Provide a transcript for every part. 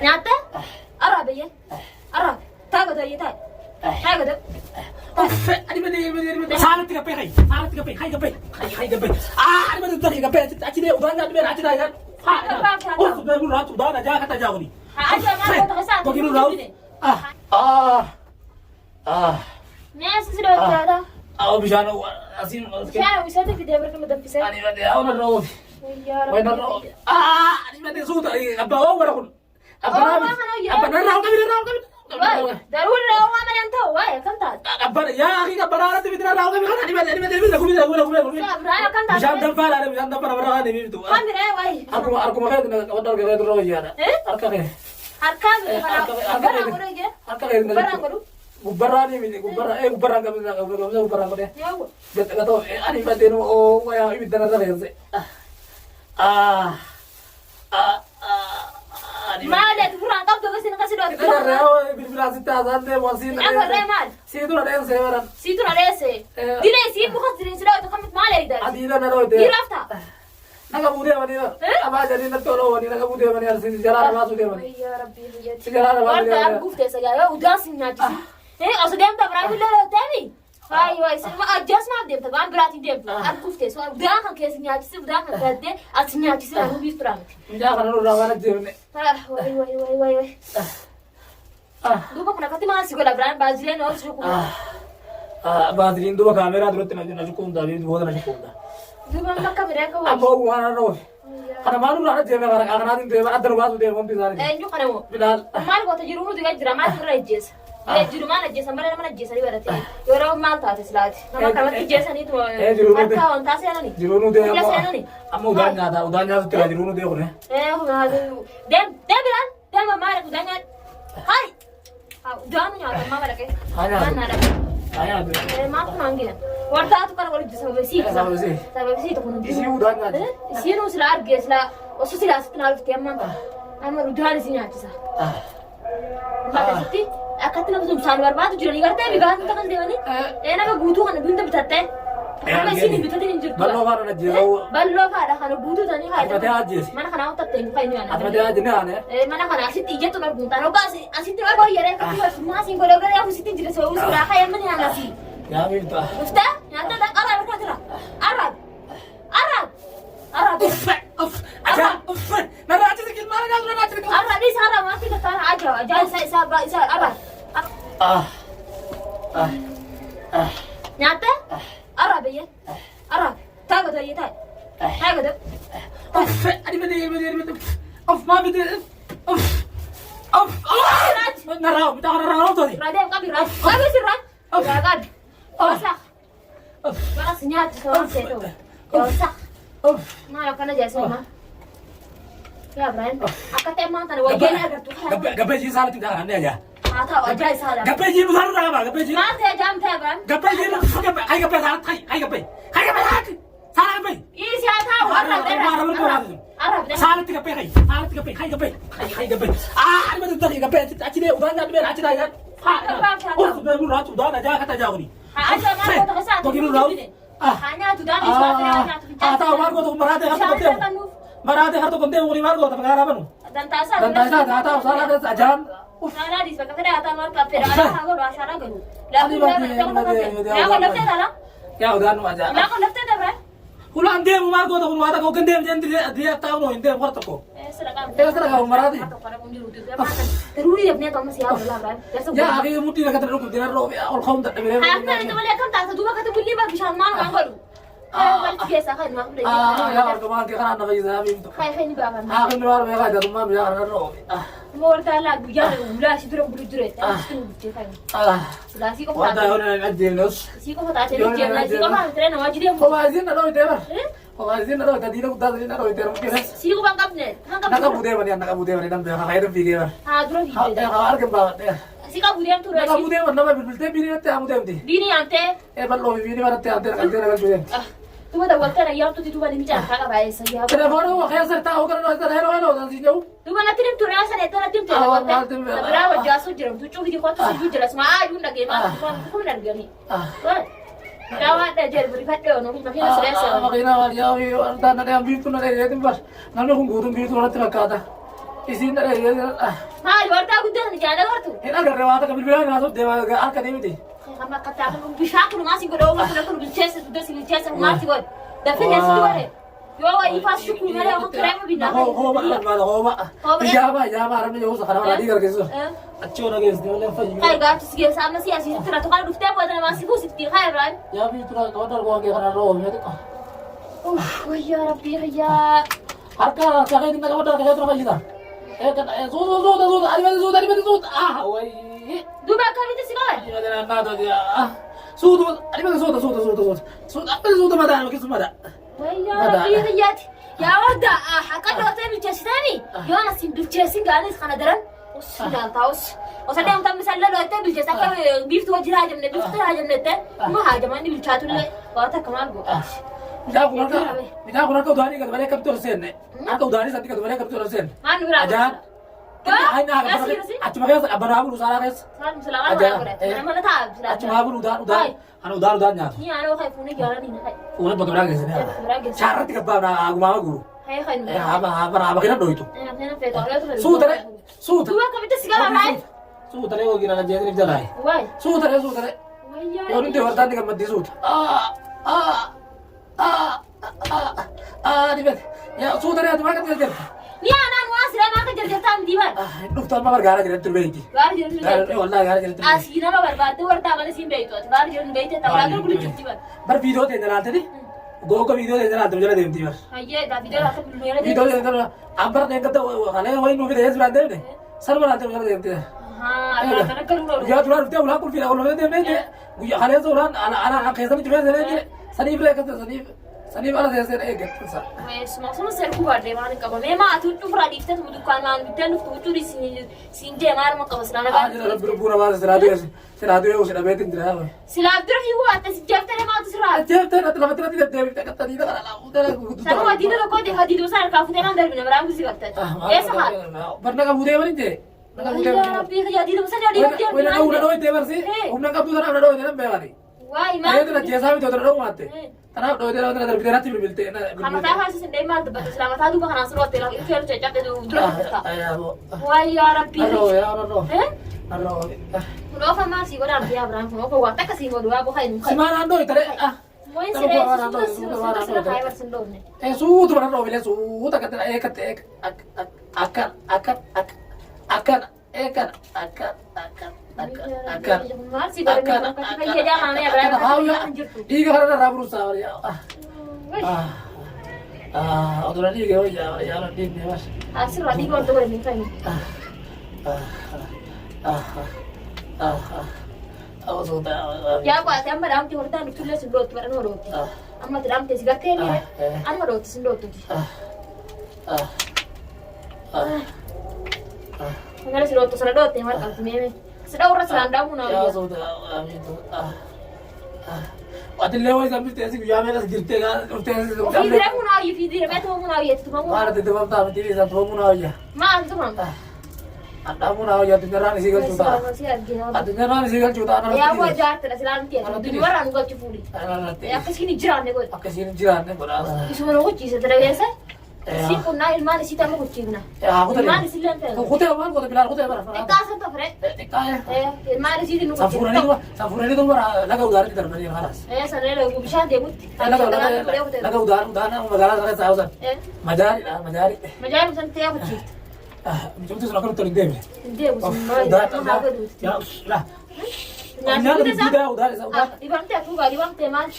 Nyata? Arab ya? Arab. Tago da yita. Tago da. Ani bade salat ka pe hay ka pe. Ani bade dari ka pe aci de udan ga be aci da ga. Oh sudah lu rat udan aja kata jauh ni. Aja ma ko ta sa. Begitu raut. Nasi sudah ada. bisa asin. Saya bisa tu video berkembang dalam pisau. Ani bade awal raut. Ya Wai na raut. Ani bade sudah abba wala kun. Abba na raut kami. ضروري لو ما من انت هو كم تعال أبدا يا أخي كبر أنا تبي ترى راوي أنا أنا كل مشان دفع أنا مشان دفع أنا أنا نبي تو كم ترى واي أركم ما كده كده كده كده روي أنا أركم Gubarani mini gubaran kami na gubaran ko de. Gata to ani badeno o waya ibidana na reze. Male tu kurang kau tu kasi nakasi dua. Ada reo bilbilan sita zande wasin. Apa remal? Situ na den severan. Situ na rese. Dile si bukan dile sila itu kami male ida. Adila na roite. Dirafta. Naga bude mani na. Aba jadi na tolo mani naga bude mani arsin jarara masu de mani. Ya Rabbi ya. Jarara mani. Warta gufte saja. Udah sinyati. Asal dia tak berani lah tadi. Wai sama adjust ma dem tak berarti dem. Aku gufte so udah kan kes sinyati udah kan kade asinyati sih aku bis perang. Jangan kalau rawana jerne. Wai. Duba kuna kati mana sikola brand bazile no suku. Badrin duba kamera durotte na jukunda bi boda na jukunda. Duba na kamera ka wa. Amo wana no. Kana malu na jeme kana kana din de adar basu de mon bizar. Nyu kana mo. Bilal. Mal ko ta jiru mu diga jira mal kra jes. Le jiru mana jes amara mana jes ari warate. Yoro mal ta teslati. Nama kana ki jes ani to. Marka on ta se ani. Jiru nu de amo udanya tu jiru nu de ko ne. Dem Bilal. Dem mara udanya. Hai. Jangan nyata mama lagi. Mana ada? Ayah tu. Maaf manggil. Warta tu kan kalau jasa besi. Sama besi tu pun. Isi udanya. Isi nu sila arge sila. Osu sila sekenal tu tiang manta. Ama udah di sini aja sah. Maka sih. Akatin aku sumsal barbat tu jadi ngerti bigan tu kan dia ni. Enak aku butuh kan bintu betatte. Ama sini betatte ni jurut. Ballo kan ada jauh. Ballo kan ada kan butuh tadi kan. Apa dia aja? Mana kan aku tak tengok kain ni ana. Apa dia aja ni ana? Mana kan asyik tiga tu nak buntar. Oga asyik tiga kau ya rek. Kau semua sih kalau kalau aku sitin jelas aku sudah kaya mana yang nasi. Ya minta. Ufta? Nyata tak Arab kan tu? Arab. Aja. Nara aja sikit mana kan nara aja. Arab ni Arab mati kata aja saya Arab. Nyata? Arab ya? Arab. Tahu tak ya tak? Tahu tak? Ani bade. Ma bade. Nara, kita nara tu ni. Radem kami Rad. Kami si Rad. Rad. Osak. Mana senyap seorang setu. Osak. Mana kana jasa mah? Ya Brian. Akat emang tadi wajan ada tu. Gapai ji salah tidak ane aja. Mata wajan salah. Gapai ji bukan orang apa? Gapai ji. Mata jam teh Brian. Gapai ji. Hai gapai salah. Hai gapai. Salah gapai. Ini siapa tahu Arab. Salah tiga pe. Hai gapai. Ani bade dari gapai aci de udan ga be aci da ga. Oh sudah lu rat udan aja kata jauh ni. Aja mana kau tak sah. Begitu raut. Hanya tu dah ni suara tahu margo tu marade harto konte. Marade harto konte uri margo tu pengarapan. Dan tasa tahu salah ada ajan. Sana di sebelah kita ada mar kapir ada hago dua sana garu. Lalu aku lefte dah lah. Ya udah nu aja. Aku lefte dah ber. Hulan dia margo tu marade kau kende dia tahu no inde horto ko. Seragam marade. Teruri dia punya kamu siapa lah ber. Ya aku muti nak kata rukun dia ro all kaum tak bere. Aku ni tu boleh kan tak dua kata beli bagi shaman garu. Balik biasa kan mak boleh. Ya aku mah kita nak bagi zamin tu. Hai ni bawa. Aku ni luar mereka jatuh mah biar ro. Morta lah ya ulah si turun bulu jure. Sudah si kau Wah, tak. dah orang ngaji nos. Si kau tak cakap je, si kau tak tren awak jadi. Kau azin nak oi tebar. Kau azin nak oi tadi nak udah azin nak oi tebar mungkin. Si kau bangkap ni. Nak bude bani nak bude bani nam dah khair pergi dia. Dulu Ha, har ke bawa dia. Si kau budiam tu Nak rasi. bude bani nama bilbil te bini te amu te amti. Bini ante. Bal lo bini mana te ante nak bude. Tu ada waktu nak yang tu bani macam kakak baik saja. Telepon aku kaya serta aku kan ada hello dan si jauh. Tu mana tirim tu rasa ni, tu nak tirim tu waktu. Berapa jasa jeram tu cuci di kota tu jelas mah ayu nak game aku nak gani. Dawa ada jer berikat tu, nak macam mana selesa. Makina wali aku ada nak ambil tu nak jadi bas. Nalu aku gurung biru tu nak terkata. isin Maali wartaa guddaan jaalala wartu. hin agarre waa takka bilbilaan naasuuf deemaa harka deemiti. Amma kataa bishaan kun maasii godha uumaa kun bilcheessa dudda bilcheessa maasii godha. Dafee neessitu godhe. Yoo waa ifaas shukuu malee waan kireema binnaa. Ijaaba rabni yoo sakana wala diigar keessu. Achi ona geessu malee fayyu. Kai gaatu si geessa amma si asii tura tuqaa dhuftee booda namaa si fuusitti haa Ibrahim. Yaa fi tura kau darbu angke kana roh mi tika. Wayyaa rabbii hayyaa. Harka kakek kita kau darbu tura fayyu ta. Kan zo ari ah wai. Duuba akkamitti si qaban? Ani madana naado dia. Suutu ari madana madaan kisu madaan. Wayyaa rabbii hayyaati. Yaa wadda haqa dhootee bilcheessitanii yoo asin bilcheessin gaanis kana daran usudaan taa'us. Osoo deemtan misalla dhootee bilcheessa akka biiftuu wajjin biiftuu haajamnette kuma haajamanni bilchaatullee waan takka maal godha. Midhaan kun harka udaanii gad malee kabtu ol seenne. Harka udaanii sadi gad malee kabtu ol seenne. Maal biraa Ajaan. Achuma keessa abbanaa bulu saalaa keessa. Achuma bulu udaan nyaatu. Ni aanoo kai fuunee jaalanii na kai. Fuula bakka biraa geessanii haala. Shaarratti gabbaa agumaa guru. Hai kai nu. Haba kira dhoytu. Suutare. Duuba akkamitti si qaban raay? Suutare yoo gira jeetaniif jalaaye. Waay. Suutare. Yoo nuti wartaan gammaddii suuta. Dibete. Suutare ati maal qabdi jirta? Ni aanaan waa siree maaka jarjartaa miti ban. Dhuftaan ma gargaara jiran turbeeyti. Gaari jiran hin beektu. Wallahi gaara jiran turbeeyti. Asii nama barbaadde wartaa malee siin beektu ati gaari jiran hin beekte ta'uu laata guluchuutti ban. Bar viidiyoo ta'e jalaaltani. Gogo viidiyoo ta'e jalaaltani jala deemti bar. Hayyee daa viidiyoo laata guluu jala Viidiyoo deemti. ta'e jalaaltani. Ambar ta'e gata halee wayi nuufi ta'e jiraan deemne. Sarba laata jala deemti. Haa kana garuu lolu. Guyyaa duraan dhuftee ulaa kulfiidha ol deemne. Guyyaa halee suuraan ala keessatti cufee seenee saniif leekkate saniif ala seesee eeggattinsa. Suma seerkuu baadhee maal hin qabame maatuu dhufuraa dhiiftee tumu dukkaan maan bittee dhuftu huccuu siin deemaa harma qaba silaa nagaa. Jira rabbi lubbuun hamaa silaatu yoo sidhameetti hin jira. Silaaf dura fi waatte si jeeftee maatu siraa. Jeeftee lafatti natti deddeebifte qaxxanii dhala laafuu Sana hadiida tokko ta'e hadiiduu sana harkaa futee naan darbine biraan gusi gartee. Eessa haa? Barna qabu deeman hin jee. Yaa rabbii hadiiduu sana hadiiduu deemte. Wayna humna dhooyte barsi. Humna qabdu sana humna dhooyte nan beekani. Waay Ayeetu na maal? jeesaa miti otoo dhoomatte. Kanaaf dhooyte na darbite natti bilbilte. Kamataa haasis hin deemaa dubbatu silaa mataa duuba kanaan sirootte lafa ifeeru caccabde dura jirta. Waay yaa rabbii. Arroo. Kunoofa maal sii godhaan biyyaa biraan kunoofa waan takka sii godhu waa boha hin kai. Simaan aan dhooyte re. Wayin siree suuta siree kaayee barsin dhoofne. Suutu mana dhoofile suuta kattira eekatte akkan. Maal sii godhu akka fayyee jaamamee biraan hin jirtu. Dhiiga kana irraa buruusaa waliyaa. Odura dhiiga yoo yaala dhiigne bas. Asirraa dhiiga wanta godhan hin fayyadu. Yaa baate amma dhaamte hortaan dhuftuullee sin dhoottu bara nama dhootti. Amma ati dhaamte si gartee miire anuma dhootti sin dhoottuti. Magala si dhoottu sana dhootte maal qabdi meeme. Si dhawurra silaan dhaamuu naa biyya. Atillee wayi sammistee si guyyaa meeqas jirtee dhuftee Ofii diree munaa wayyi fi diree mee tumamuu naa wayyeetti tumamuu. maal ati tumamtaa miti isa tumamuu naa wayya. Maal tumamta? Adhaamuu naa wayya addunyarraan isii galchuu ta'a. Si argina. Addunyarraan isii galchuu ta'a. Yaa bu'aa jaartidha silaan miti jedhama. Dubaraan nu galchu fuudhi. Akkasiin hin jiraanne godha. Akkasiin hin jiraanne godhaa. Isuma nu gochiisa darbeessa. Si qunnaa ilmaan isii tamma gochiifna. Ilmaan isii leen ta'e. Kutee maal goota bilaan kutee bara. Xiqqaa san tofre. Xiqqaa. Ilmaan isii nu gochiifna. Safuuranii bara laga udaaritti darbanii halas. Sanee bishaan deemutti. Laga udaana magaalaa sana keessa hawwasan. Majaariidha majaari. Majaajilu san ta'ee gochiifta. Mijumti sun akka nuti hin deemne. Hin deemu sun maal Dibamtee afuugaa dibamtee maal?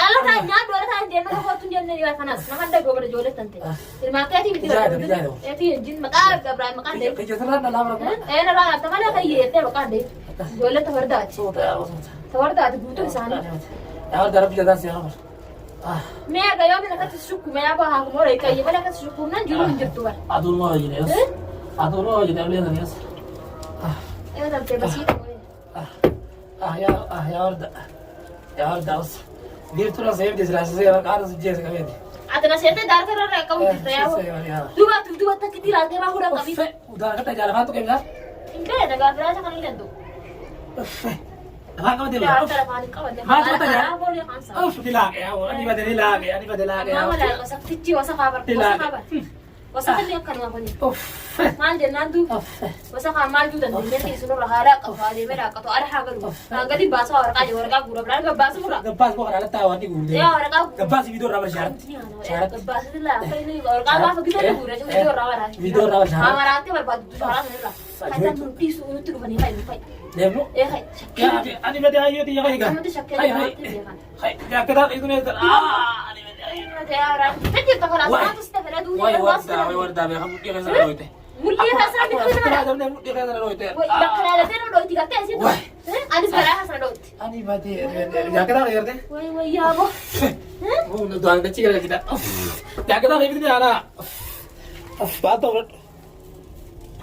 Ala taa nyaaddu ala taa hin deemne tokkotu hin jenne dhiyaa kanas nama adda goobara ijoollee tante. Ilmaan keetii miti bara. Eetii jin maqaa Gabraan maqaan deemu. Keessa dhalaa bara. Eena raata malee kan yeettee maqaan deemu. Ijoollee tafardaati. Suuta yaa wasuuta. Tafardaati guutuu isaanii. Yaa darbi jataan si haamar. Mee gayoo mina katti shukku mee abaa haa kumore kayye malee katti shukku nan jiru hin jirtu bara. Aduun maa wajjin ees. Aduun maa wajjin ees leesan ees. Eena damtee basiidha. yaa warda as. Biirtura seef disiraasisee qaara sujjees qabeeti. Ati na seetee daarta irra qabu jirta yaa. Duba takkitti ilaaltee maa fuudhan qabi. Udaana katta jaalafaatu qeebisa. Hin beekne gaafiraasa kan hin danda'u. Afaan qabatee Daarta lafaan hin qabanne. Maal qabata yaa? Karaa boolee kan saa. Filaaqee yaa ani badee laaqee ani badee laaqee yaa. Mama laaqee saktichi wasa kaabar. Wasa kaabar. وسخلي أكلم أبني اوف ما عندنا ندو وسخ عمال جودا نجتي سنو رهارا قفادي مرا قطو أنا حاجة قدي باسا ورقة ورقة غورا برا باسا ورقة gabbaas boqor ala taawani guurde يا ورقة gabbaas video rabar sharat sharat باسا لا كاين ورقة ما فكيت أنا غورا شو فيديو رهارا video rabar sharat أماراتي برباد شهران نلا هذا نوتي سو نوتي بني هاي نفاي lebno إيه هاي ya ani bade ayoti ya kaiga أنا تشكل hay hay hay ya kada idune ani bade ayoti يا رب تجي تقرأ ما تستفيد دو way warda be xam ki xana loyte مولي حسنا بكل adam ne mudi xana loyte بكرة لدينا لو تيجي تأسي أنا سبلا حسنا لو ani bade ya kada yerde وي يا أبو oh no doang da chiga kita ya kada ibne ana bato